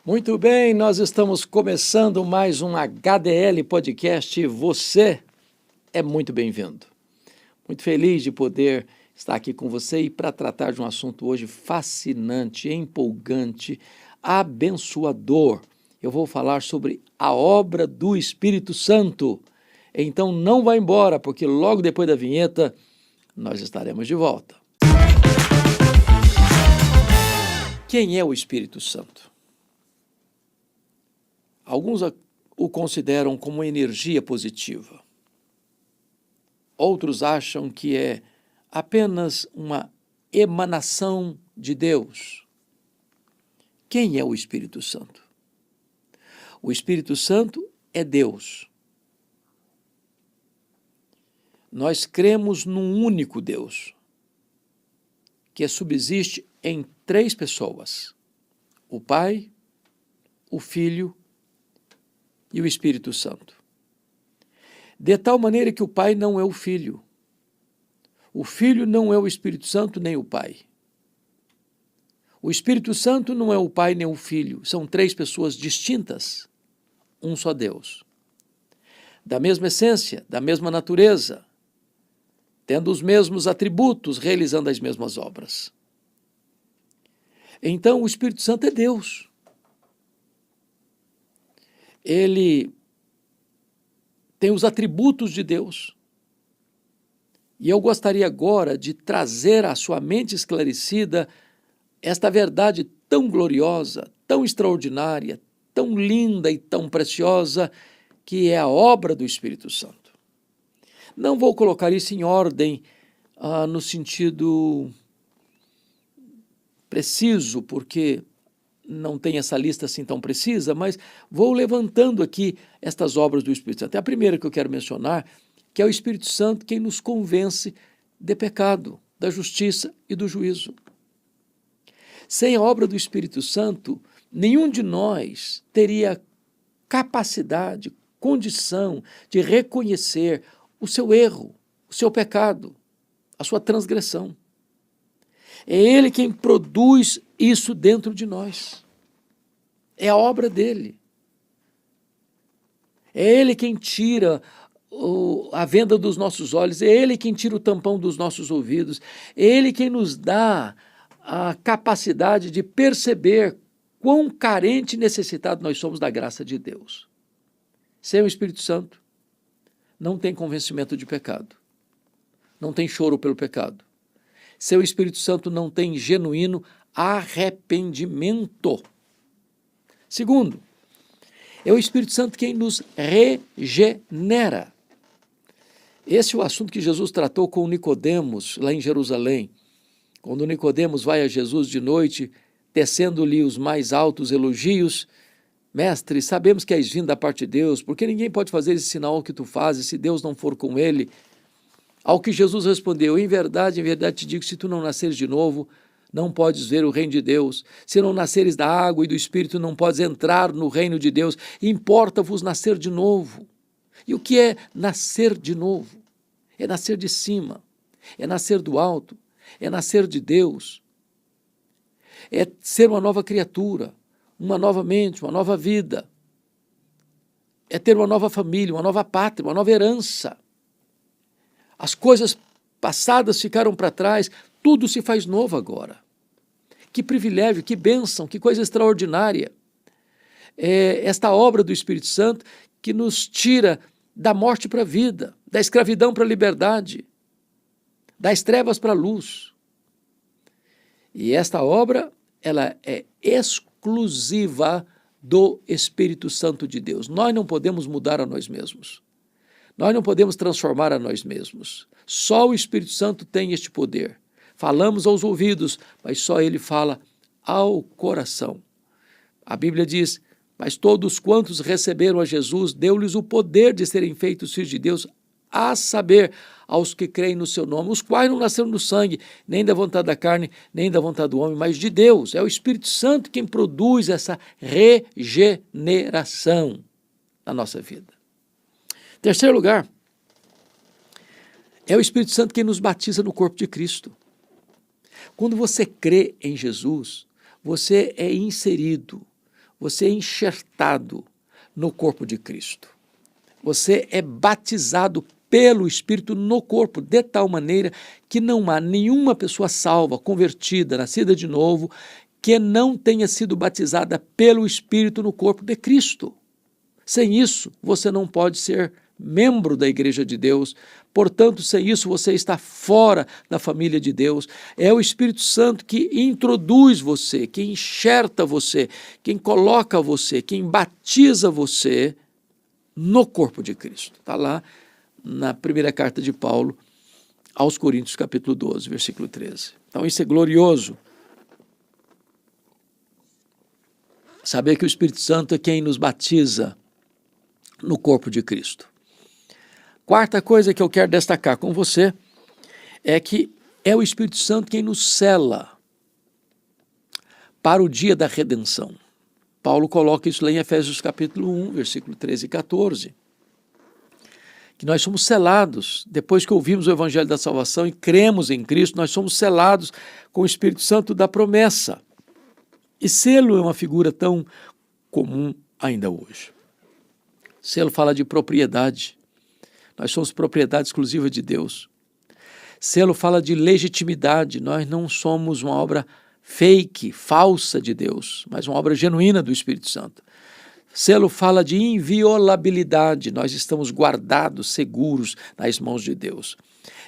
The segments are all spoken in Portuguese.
Muito bem, nós estamos começando mais um HDL Podcast. Você é muito bem-vindo. Muito feliz de poder estar aqui com você e para tratar de um assunto hoje fascinante, empolgante, abençoador. Eu vou falar sobre a obra do Espírito Santo. Então não vá embora, porque logo depois da vinheta nós estaremos de volta. Quem é o Espírito Santo? Alguns o consideram como energia positiva. Outros acham que é apenas uma emanação de Deus. Quem é o Espírito Santo? O Espírito Santo é Deus. Nós cremos num único Deus, que subsiste em três pessoas: o Pai, o Filho e o Espírito Santo. De tal maneira que o Pai não é o Filho não é o Espírito Santo nem o Pai. O Espírito Santo não é o Pai nem o Filho, são três pessoas distintas, um só Deus. Da mesma essência, da mesma natureza, tendo os mesmos atributos, realizando as mesmas obras. Então, o Espírito Santo é Deus. Ele tem os atributos de Deus. E eu gostaria agora de trazer à sua mente esclarecida esta verdade tão gloriosa, tão extraordinária, tão linda e tão preciosa, que é a obra do Espírito Santo. Não vou colocar isso em ordem no sentido preciso, porque não tem essa lista assim tão precisa, mas vou levantando aqui estas obras do Espírito Santo. A primeira que eu quero mencionar, que é o Espírito Santo quem nos convence de pecado, da justiça e do juízo. Sem a obra do Espírito Santo, nenhum de nós teria capacidade, condição de reconhecer o seu erro, o seu pecado, a sua transgressão. É Ele quem produz isso dentro de nós. É a obra dele. É Ele quem tira a venda dos nossos olhos, é Ele quem tira o tampão dos nossos ouvidos, é Ele quem nos dá a capacidade de perceber quão carente e necessitado nós somos da graça de Deus. Sem o Espírito Santo, não tem convencimento de pecado, não tem choro pelo pecado. Sem o Espírito Santo não tem genuíno arrependimento. Segundo, é o Espírito Santo quem nos regenera. Esse é o assunto que Jesus tratou com Nicodemos, lá em Jerusalém. Quando Nicodemos vai a Jesus de noite, tecendo-lhe os mais altos elogios: Mestre, sabemos que és vindo da parte de Deus, porque ninguém pode fazer esse sinal que tu fazes se Deus não for com ele. Ao que Jesus respondeu: em verdade te digo, se tu não nasceres de novo, não podes ver o reino de Deus. Se não nasceres da água e do Espírito, não podes entrar no reino de Deus. Importa-vos nascer de novo. E o que é nascer de novo? É nascer de cima, é nascer do alto, é nascer de Deus, é ser uma nova criatura, uma nova mente, uma nova vida, é ter uma nova família, uma nova pátria, uma nova herança. As coisas passadas ficaram para trás, tudo se faz novo agora. Que privilégio, que bênção, que coisa extraordinária. É esta obra do Espírito Santo que nos tira da morte para a vida, da escravidão para a liberdade, das trevas para a luz. E esta obra, ela é exclusiva do Espírito Santo de Deus. Nós não podemos mudar a nós mesmos. Nós não podemos transformar a nós mesmos. Só o Espírito Santo tem este poder. Falamos aos ouvidos, mas só Ele fala ao coração. A Bíblia diz: mas todos quantos receberam a Jesus, deu-lhes o poder de serem feitos filhos de Deus, a saber, aos que creem no seu nome, os quais não nasceram do sangue, nem da vontade da carne, nem da vontade do homem, mas de Deus. É o Espírito Santo quem produz essa regeneração na nossa vida. Terceiro lugar, é o Espírito Santo quem nos batiza no corpo de Cristo. Quando você crê em Jesus, você é inserido, você é enxertado no corpo de Cristo. Você é batizado pelo Espírito no corpo, de tal maneira que não há nenhuma pessoa salva, convertida, nascida de novo, que não tenha sido batizada pelo Espírito no corpo de Cristo. Sem isso, você não pode ser membro da Igreja de Deus. Portanto, sem isso, você está fora da família de Deus. É o Espírito Santo que introduz você, que enxerta você, quem coloca você, quem batiza você no corpo de Cristo. Está lá na primeira carta de Paulo aos Coríntios, capítulo 12, versículo 13. Então, isso é glorioso. Saber que o Espírito Santo é quem nos batiza no corpo de Cristo. Quarta coisa que eu quero destacar com você é que é o Espírito Santo quem nos sela para o dia da redenção. Paulo coloca isso lá em Efésios capítulo 1, versículo 13 e 14. Que nós somos selados, depois que ouvimos o Evangelho da Salvação e cremos em Cristo, nós somos selados com o Espírito Santo da promessa. E selo é uma figura tão comum ainda hoje. Selo fala de propriedade. Nós somos propriedade exclusiva de Deus. Selo fala de legitimidade. Nós não somos uma obra fake, falsa de Deus, mas uma obra genuína do Espírito Santo. Selo fala de inviolabilidade. Nós estamos guardados, seguros nas mãos de Deus.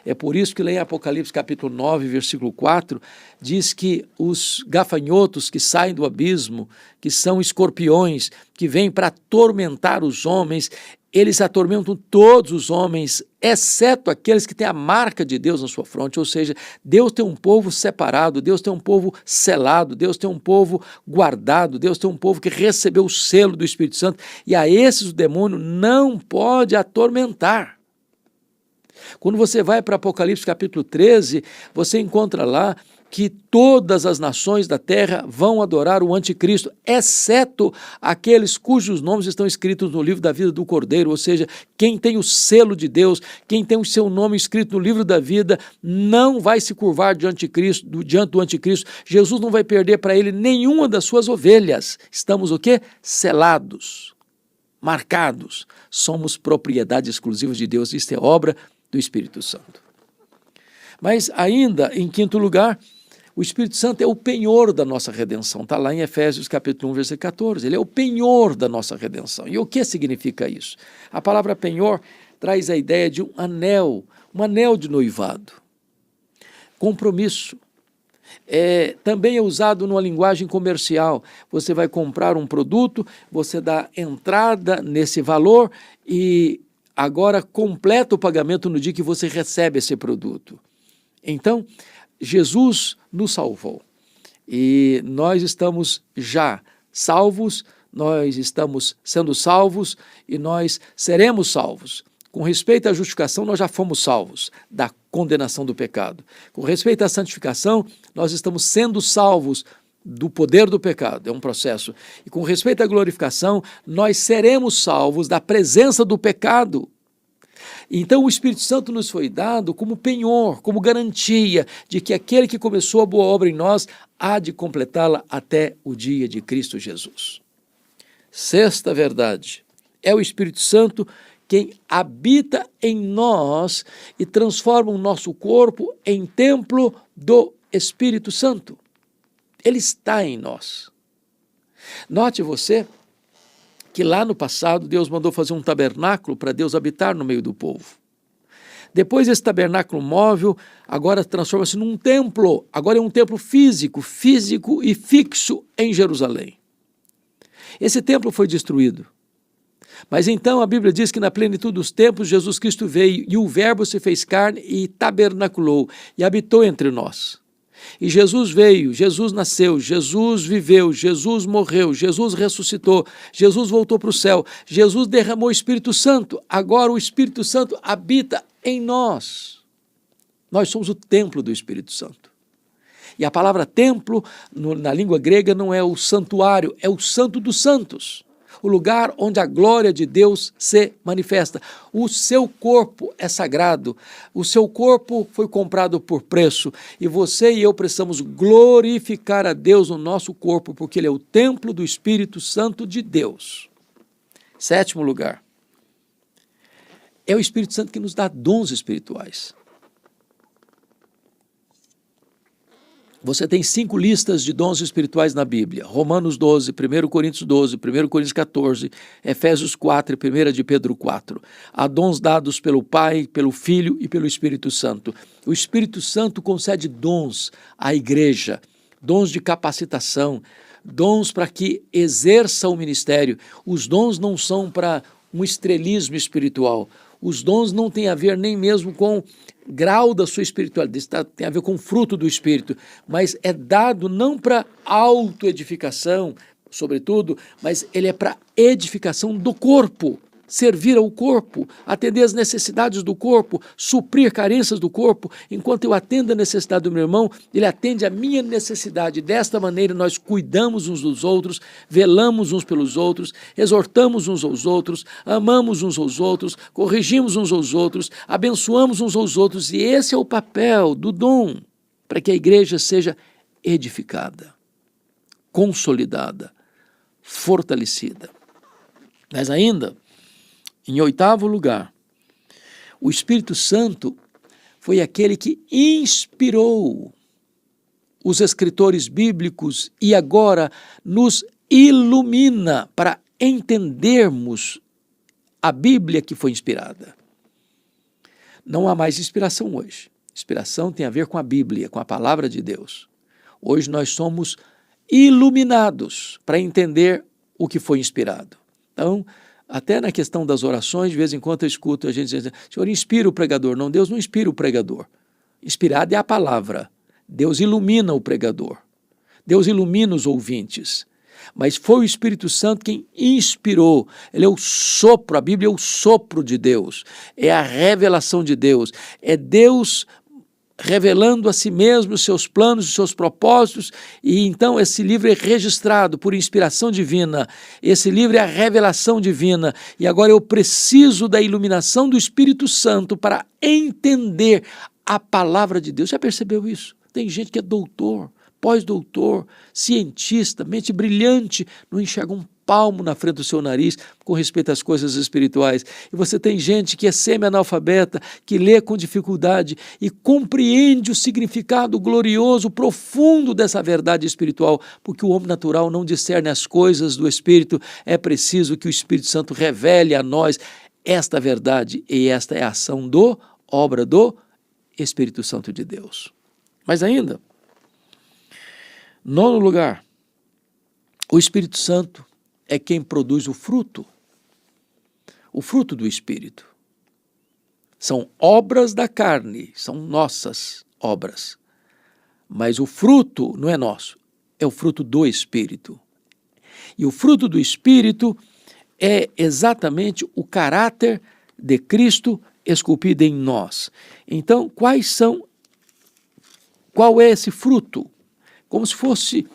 É por isso que lá em Apocalipse capítulo 9, versículo 4, diz que os gafanhotos que saem do abismo, que são escorpiões, que vêm para atormentar os homens, eles atormentam todos os homens, exceto aqueles que têm a marca de Deus na sua fronte. Ou seja, Deus tem um povo separado, Deus tem um povo selado, Deus tem um povo guardado, Deus tem um povo que recebeu o selo do Espírito Santo, e a esses o demônio não pode atormentar. Quando você vai para Apocalipse capítulo 13, você encontra lá que todas as nações da terra vão adorar o anticristo, exceto aqueles cujos nomes estão escritos no livro da vida do Cordeiro, ou seja, quem tem o selo de Deus, quem tem o seu nome escrito no livro da vida, não vai se curvar diante do anticristo. Jesus não vai perder para ele nenhuma das suas ovelhas. Estamos o quê? Selados, marcados. Somos propriedade exclusiva de Deus. Isto é obra do Espírito Santo. Mas ainda, em quinto lugar, o Espírito Santo é o penhor da nossa redenção. Está lá em Efésios capítulo 1, versículo 14. Ele é o penhor da nossa redenção. E o que significa isso? A palavra penhor traz a ideia de um anel de noivado. Compromisso. Também é usado numa linguagem comercial. Você vai comprar um produto, você dá entrada nesse valor e agora completa o pagamento no dia que você recebe esse produto. Então, Jesus nos salvou e nós estamos já salvos, nós estamos sendo salvos e nós seremos salvos. Com respeito à justificação, nós já fomos salvos da condenação do pecado. Com respeito à santificação, nós estamos sendo salvos do poder do pecado, é um processo. E com respeito à glorificação, nós seremos salvos da presença do pecado. Então o Espírito Santo nos foi dado como penhor, como garantia de que aquele que começou a boa obra em nós há de completá-la até o dia de Cristo Jesus. Sexta verdade, é o Espírito Santo quem habita em nós e transforma o nosso corpo em templo do Espírito Santo. Ele está em nós. Note você que lá no passado Deus mandou fazer um tabernáculo para Deus habitar no meio do povo. Depois esse tabernáculo móvel agora transforma-se num templo, agora é um templo físico e fixo em Jerusalém. Esse templo foi destruído. Mas então a Bíblia diz que na plenitude dos tempos Jesus Cristo veio e o Verbo se fez carne e tabernaculou e habitou entre nós. E Jesus veio, Jesus nasceu, Jesus viveu, Jesus morreu, Jesus ressuscitou, Jesus voltou para o céu, Jesus derramou o Espírito Santo, agora o Espírito Santo habita em nós. Nós somos o templo do Espírito Santo. E a palavra templo, na língua grega, não é o santuário, é o santo dos santos. o lugar onde a glória de Deus se manifesta. O seu corpo é sagrado, o seu corpo foi comprado por preço, e você e eu precisamos glorificar a Deus no nosso corpo, porque ele é o templo do Espírito Santo de Deus. Sétimo lugar, é o Espírito Santo que nos dá dons espirituais. Você tem 5 listas de dons espirituais na Bíblia: Romanos 12, 1 Coríntios 12, 1 Coríntios 14, Efésios 4 e 1 de Pedro 4. Há dons dados pelo Pai, pelo Filho e pelo Espírito Santo. O Espírito Santo concede dons à igreja, dons de capacitação, dons para que exerça o ministério. Os dons não são para um estrelismo espiritual. Os dons não têm a ver nem mesmo com grau da sua espiritualidade, tem a ver com o fruto do Espírito, mas é dado não para autoedificação, sobretudo, mas ele é para edificação do corpo, servir ao corpo, atender às necessidades do corpo, suprir carências do corpo. Enquanto eu atendo a necessidade do meu irmão, ele atende a minha necessidade. Desta maneira nós cuidamos uns dos outros, velamos uns pelos outros, exortamos uns aos outros, amamos uns aos outros, corrigimos uns aos outros, abençoamos uns aos outros, e esse é o papel do dom, para que a igreja seja edificada, consolidada, fortalecida. Mas ainda, em 8º lugar, o Espírito Santo foi aquele que inspirou os escritores bíblicos e agora nos ilumina para entendermos a Bíblia que foi inspirada. Não há mais inspiração hoje. Inspiração tem a ver com a Bíblia, com a palavra de Deus. Hoje nós somos iluminados para entender o que foi inspirado. Então, até na questão das orações, de vez em quando eu escuto a gente dizendo: Senhor, inspira o pregador. Não, Deus não inspira o pregador. Inspirado é a palavra. Deus ilumina o pregador. Deus ilumina os ouvintes. Mas foi o Espírito Santo quem inspirou. Ele é o sopro, a Bíblia é o sopro de Deus. É a revelação de Deus. É Deus revelando a si mesmo os seus planos, os seus propósitos, e então esse livro é registrado por inspiração divina, esse livro é a revelação divina, e agora eu preciso da iluminação do Espírito Santo para entender a palavra de Deus. Já percebeu isso? Tem gente que é doutor, pós-doutor, cientista, mente brilhante, não enxerga um palmo na frente do seu nariz com respeito às coisas espirituais. E você tem gente que é semi-analfabeta, que lê com dificuldade e compreende o significado glorioso, profundo dessa verdade espiritual, porque o homem natural não discerne as coisas do Espírito. É preciso que o Espírito Santo revele a nós esta verdade, e esta é a ação obra do Espírito Santo de Deus. Mas ainda, 9º lugar, o Espírito Santo é quem produz o fruto do Espírito. São obras da carne, são nossas obras, mas o fruto não é nosso, é o fruto do Espírito. E o fruto do Espírito é exatamente o caráter de Cristo esculpido em nós. Então, qual é esse fruto? Como se fosse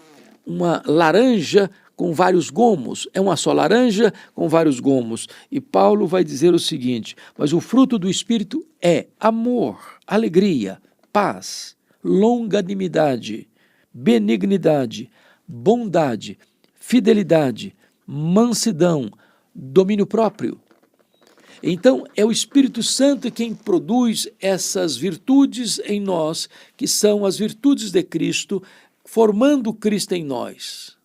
uma laranja com vários gomos, é uma só laranja com vários gomos. E Paulo vai dizer o seguinte: mas o fruto do Espírito é amor, alegria, paz, longanimidade, benignidade, bondade, fidelidade, mansidão, domínio próprio. Então, é o Espírito Santo quem produz essas virtudes em nós, que são as virtudes de Cristo, formando Cristo em nós.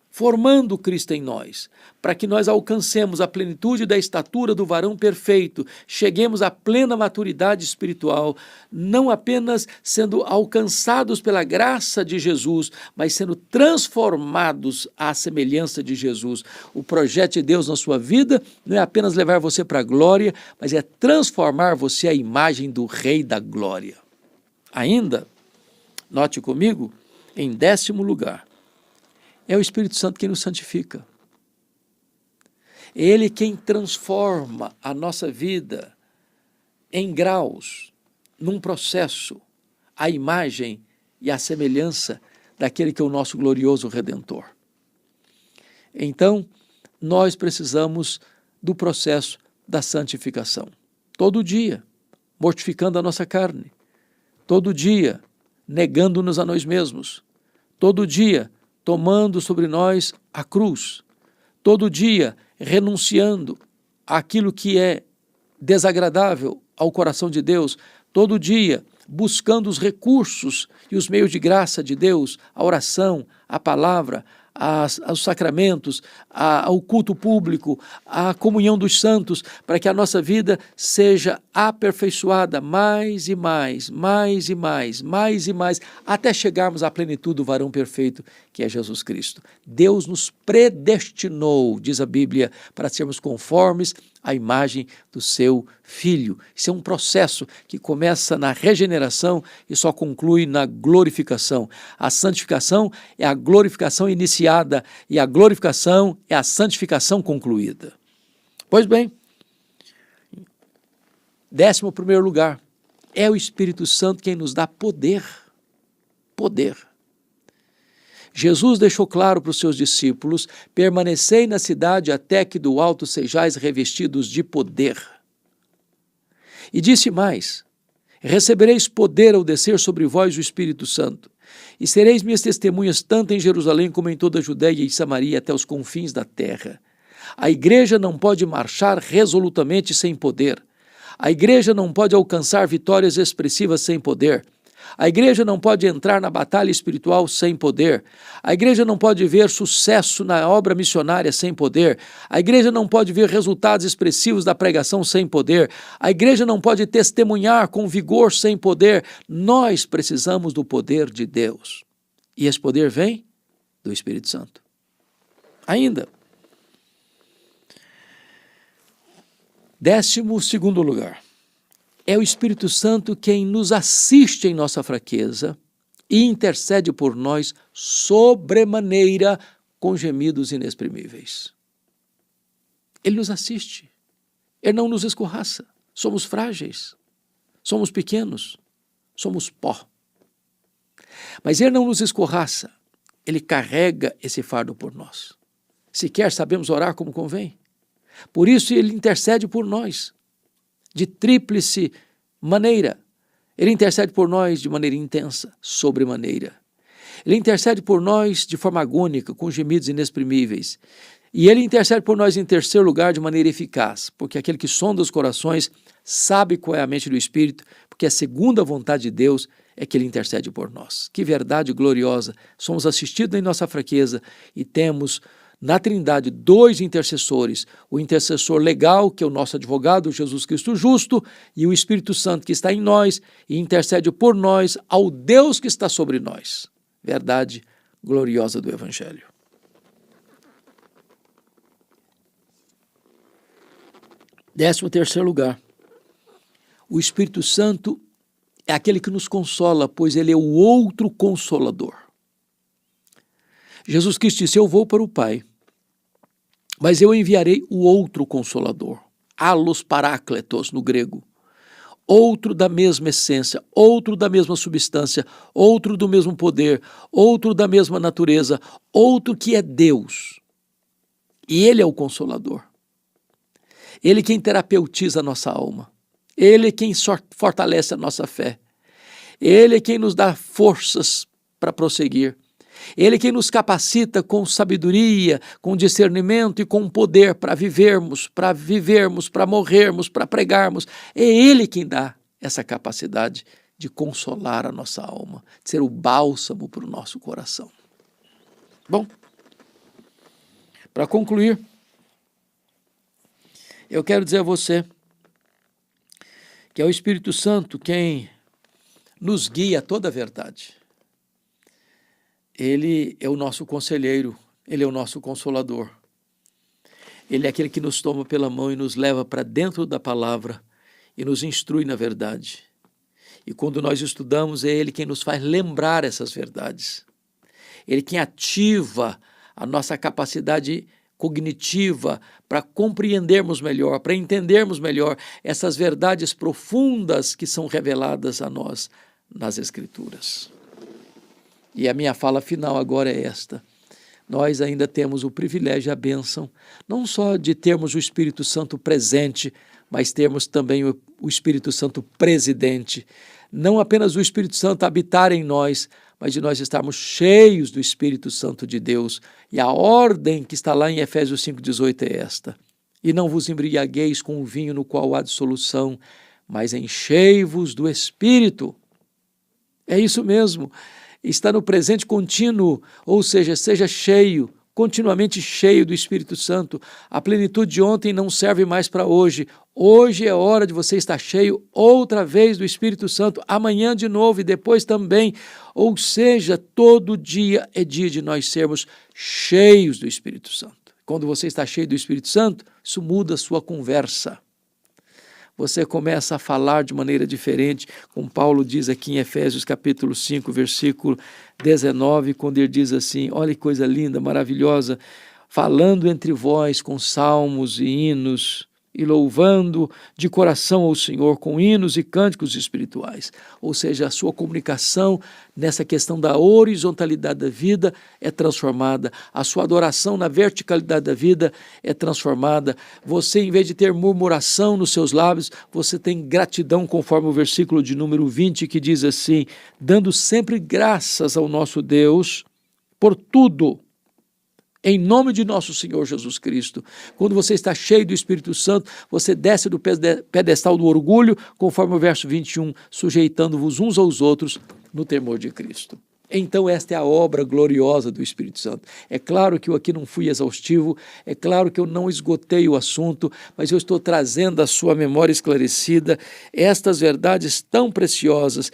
Formando Cristo em nós, para que nós alcancemos a plenitude da estatura do varão perfeito, cheguemos à plena maturidade espiritual, não apenas sendo alcançados pela graça de Jesus, mas sendo transformados à semelhança de Jesus. O projeto de Deus na sua vida não é apenas levar você para a glória, mas é transformar você à imagem do Rei da Glória. Ainda, note comigo, em 10º lugar, é o Espírito Santo quem nos santifica. É Ele quem transforma a nossa vida em graus, num processo, à imagem e à semelhança daquele que é o nosso glorioso Redentor. Então, nós precisamos do processo da santificação. Todo dia, mortificando a nossa carne. Todo dia, negando-nos a nós mesmos. Todo dia, tomando sobre nós a cruz. Todo dia, renunciando àquilo que é desagradável ao coração de Deus. Todo dia, buscando os recursos e os meios de graça de Deus, a oração, a palavra, aos sacramentos, ao culto público, à comunhão dos santos, para que a nossa vida seja aperfeiçoada mais e mais, mais e mais, mais e mais, até chegarmos à plenitude do varão perfeito, que é Jesus Cristo. Deus nos predestinou, diz a Bíblia, para sermos conformes à imagem do seu Filho. Isso é um processo que começa na regeneração e só conclui na glorificação. A santificação é a glorificação iniciada e a glorificação é a santificação concluída. Pois bem, 11º lugar, é o Espírito Santo quem nos dá poder. Poder. Jesus deixou claro para os seus discípulos: permanecei na cidade até que do alto sejais revestidos de poder. E disse mais: recebereis poder ao descer sobre vós o Espírito Santo, e sereis minhas testemunhas tanto em Jerusalém como em toda a Judéia e Samaria até os confins da terra. A igreja não pode marchar resolutamente sem poder. A igreja não pode alcançar vitórias expressivas sem poder. A igreja não pode entrar na batalha espiritual sem poder. A igreja não pode ver sucesso na obra missionária sem poder. A igreja não pode ver resultados expressivos da pregação sem poder. A igreja não pode testemunhar com vigor sem poder. Nós precisamos do poder de Deus. E esse poder vem do Espírito Santo. Ainda, 12º lugar. É o Espírito Santo quem nos assiste em nossa fraqueza e intercede por nós sobremaneira com gemidos inexprimíveis. Ele nos assiste. Ele não nos escorraça. Somos frágeis. Somos pequenos. Somos pó. Mas ele não nos escorraça. Ele carrega esse fardo por nós. Sequer sabemos orar como convém. Por isso ele intercede por nós. De tríplice maneira. Ele intercede por nós de maneira intensa, sobremaneira. Ele intercede por nós de forma agônica, com gemidos inexprimíveis. E ele intercede por nós em terceiro lugar de maneira eficaz, porque aquele que sonda os corações sabe qual é a mente do Espírito, porque a segunda vontade de Deus é que ele intercede por nós. Que verdade gloriosa! Somos assistidos em nossa fraqueza e temos na Trindade 2 intercessores, o intercessor legal, que é o nosso advogado, Jesus Cristo justo, e o Espírito Santo que está em nós e intercede por nós ao Deus que está sobre nós. Verdade gloriosa do Evangelho. 13º lugar. O Espírito Santo é aquele que nos consola, pois ele é o outro consolador. Jesus Cristo disse: eu vou para o Pai, mas eu enviarei o outro consolador, allos parácletos no grego, outro da mesma essência, outro da mesma substância, outro do mesmo poder, outro da mesma natureza, outro que é Deus. E ele é o consolador. Ele quem terapeutiza a nossa alma. Ele é quem fortalece a nossa fé. Ele é quem nos dá forças para prosseguir. Ele é quem nos capacita com sabedoria, com discernimento e com poder para vivermos, para morrermos, para pregarmos. É Ele quem dá essa capacidade de consolar a nossa alma, de ser o bálsamo para o nosso coração. Bom, para concluir, eu quero dizer a você que é o Espírito Santo quem nos guia a toda a verdade. Ele é o nosso conselheiro, ele é o nosso consolador. Ele é aquele que nos toma pela mão e nos leva para dentro da palavra e nos instrui na verdade. E quando nós estudamos, é ele quem nos faz lembrar essas verdades. Ele quem ativa a nossa capacidade cognitiva para compreendermos melhor, para entendermos melhor essas verdades profundas que são reveladas a nós nas Escrituras. E a minha fala final agora é esta: nós ainda temos o privilégio e a bênção, não só de termos o Espírito Santo presente, mas termos também o Espírito Santo presidente. Não apenas o Espírito Santo habitar em nós, mas de nós estarmos cheios do Espírito Santo de Deus. E a ordem que está lá em Efésios 5,18 é esta: e não vos embriagueis com o vinho no qual há dissolução, mas enchei-vos do Espírito. É isso mesmo, está no presente contínuo, ou seja, seja cheio, continuamente cheio do Espírito Santo. A plenitude de ontem não serve mais para hoje. Hoje é hora de você estar cheio outra vez do Espírito Santo, amanhã de novo e depois também. Ou seja, todo dia é dia de nós sermos cheios do Espírito Santo. Quando você está cheio do Espírito Santo, isso muda a sua conversa. Você começa a falar de maneira diferente, como Paulo diz aqui em Efésios capítulo 5, versículo 19, quando ele diz assim, olha que coisa linda, maravilhosa, falando entre vós com salmos e hinos, e louvando de coração ao Senhor com hinos e cânticos espirituais. Ou seja, a sua comunicação nessa questão da horizontalidade da vida é transformada, a sua adoração na verticalidade da vida é transformada. Você, em vez de ter murmuração nos seus lábios, você tem gratidão, conforme o versículo de número 20, que diz assim, dando sempre graças ao nosso Deus por tudo, em nome de nosso Senhor Jesus Cristo. Quando você está cheio do Espírito Santo, você desce do pedestal do orgulho, conforme o verso 21, sujeitando-vos uns aos outros no temor de Cristo. Então esta é a obra gloriosa do Espírito Santo. É claro que eu aqui não fui exaustivo, é claro que eu não esgotei o assunto, mas eu estou trazendo à sua memória esclarecida estas verdades tão preciosas,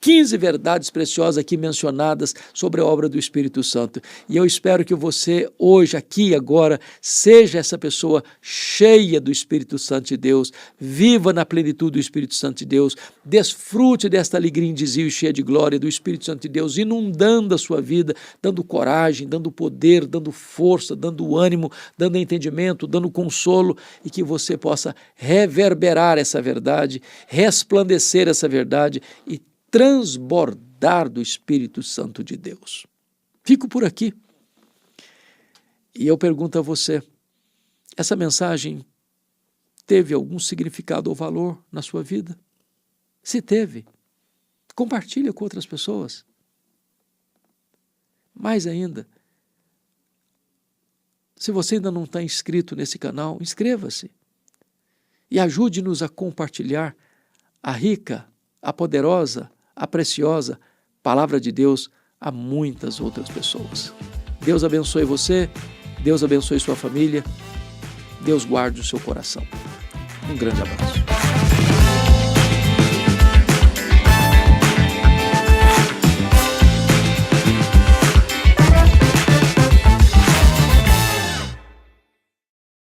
15 verdades preciosas aqui mencionadas sobre a obra do Espírito Santo. E eu espero que você hoje, aqui e agora, seja essa pessoa cheia do Espírito Santo de Deus, viva na plenitude do Espírito Santo de Deus, desfrute desta alegria indizível e cheia de glória do Espírito Santo de Deus, inundando a sua vida, dando coragem, dando poder, dando força, dando ânimo, dando entendimento, dando consolo, e que você possa reverberar essa verdade, resplandecer essa verdade e transbordar do Espírito Santo de Deus. Fico por aqui. E eu pergunto a você, essa mensagem teve algum significado ou valor na sua vida? Se teve, compartilha com outras pessoas. Mais ainda, se você ainda não está inscrito nesse canal, inscreva-se e ajude-nos a compartilhar a rica, a poderosa, a preciosa palavra de Deus a muitas outras pessoas. Deus abençoe você, Deus abençoe sua família, Deus guarde o seu coração. Um grande abraço.